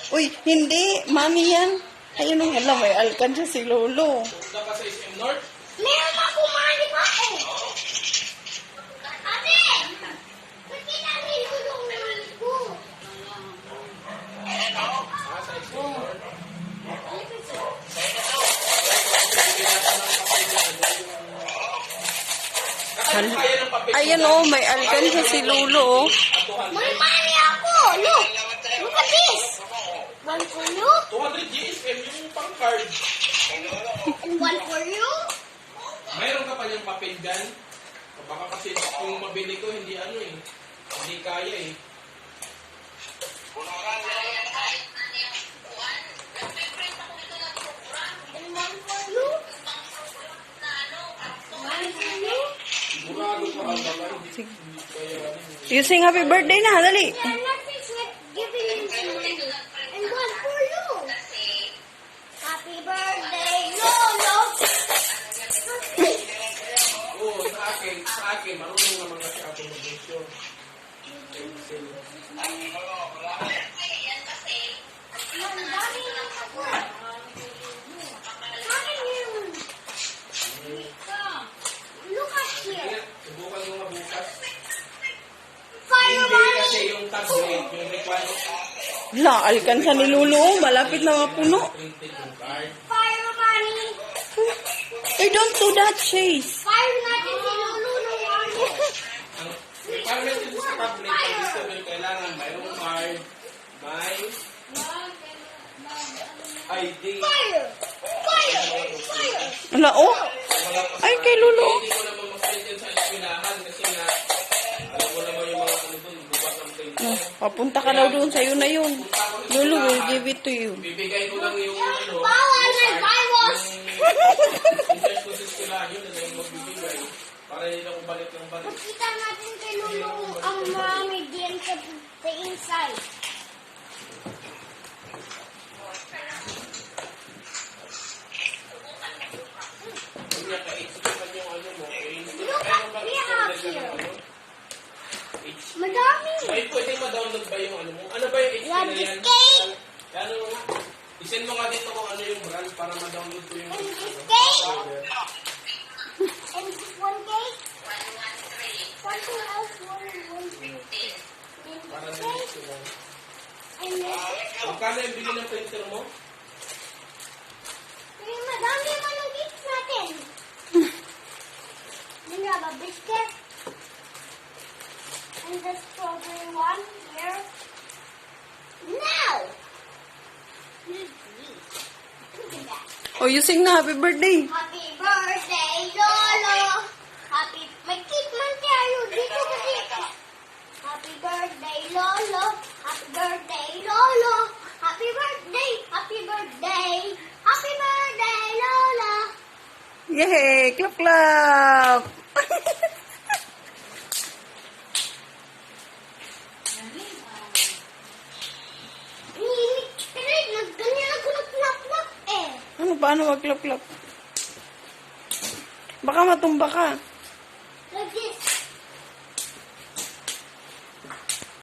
Uy, hindi. Mami yan. Ayun ang hala, may alkansya si Lolo. Punta ka sa SM North? Meron ako mani pa eh. Ate! Ba't kinalilulong naman ko? Ah, sa SM North? Nakano kaya ng papel? Ayan oh, may alkansya si Lolo oh. May mani ako! Look! Look at this! One for you 200 GSM yung pang-card. and one for you. Mayroon ka pa yung papel dyan? Baka kasi kung mabili ko, hindi ano eh. Hindi kaya eh. And one for you. One for you. Sigurado ka baka hindi kaya ano eh. You sing happy birthday na, dali. They're not with giving you some money. And one for you. Happy birthday, Lolo! Oo, sa akin, marunong naman kasi ako mag-video. Ang dami ng ako. Akin yun. Look at here. Subukan mo nga bukas. Fire Hindi money. kasi yung tablet, yung requirement, La, alkansya ni Lolo oh. Malapit na mapuno. printed yung card. Fire money. Hey, don't do that, Chase. Fire natin si Lolo ng money. Ang requirement dito sa tablet, pag gusto mo yung kailangan mayroong card, may ID. Fire. Fire. Fire. Ala oh. Wala pa Ay, kay Lolo. Hindi ko naman mag-print yun sa eskwelahan kasi nga, alam mo naman yung mga ano doon, bukas ang printer. Papunta ka daw doon, sa'yo na yun. Lolo will give it to you. Bibigay ko lang yung ano, Bawal na virus. yung test ko sa eskwelahan, yun na yung magbibigay. Para hindi na ko balik ng balik. Makita natin kay Lolo ang marami din sa inside. Kung niya ka-8 naman yung ano mo, Look at we have here. H. Madami. Ay, pwede ma-download ba yung ano mo? Ano ba yung HP na yan? Logic cake. Ano mo nga? I-send mo nga dito kung ano yung brand para ma-download ko yung And this ano. cake. Folder. And this one cake. Something else. One cake. Para na sila. And this. Magkano yung bili ng printer mo? May madami naman ng cakes natin. Then you have a biscuit. And the strawberry one here. Now! Look at that. Oh, you sing na happy birthday. Happy birthday, Lolo! Happy... May cake man tayo. Dito kasi. Happy birthday, Lolo! Happy birthday, Lolo! Happy birthday! Happy birthday! Happy birthday, Lolo! Yay! Clap, clap! Nagganyan ako nag-knock-knock eh. Ano, paano mag clap, clap? Baka matumba ka. Like this.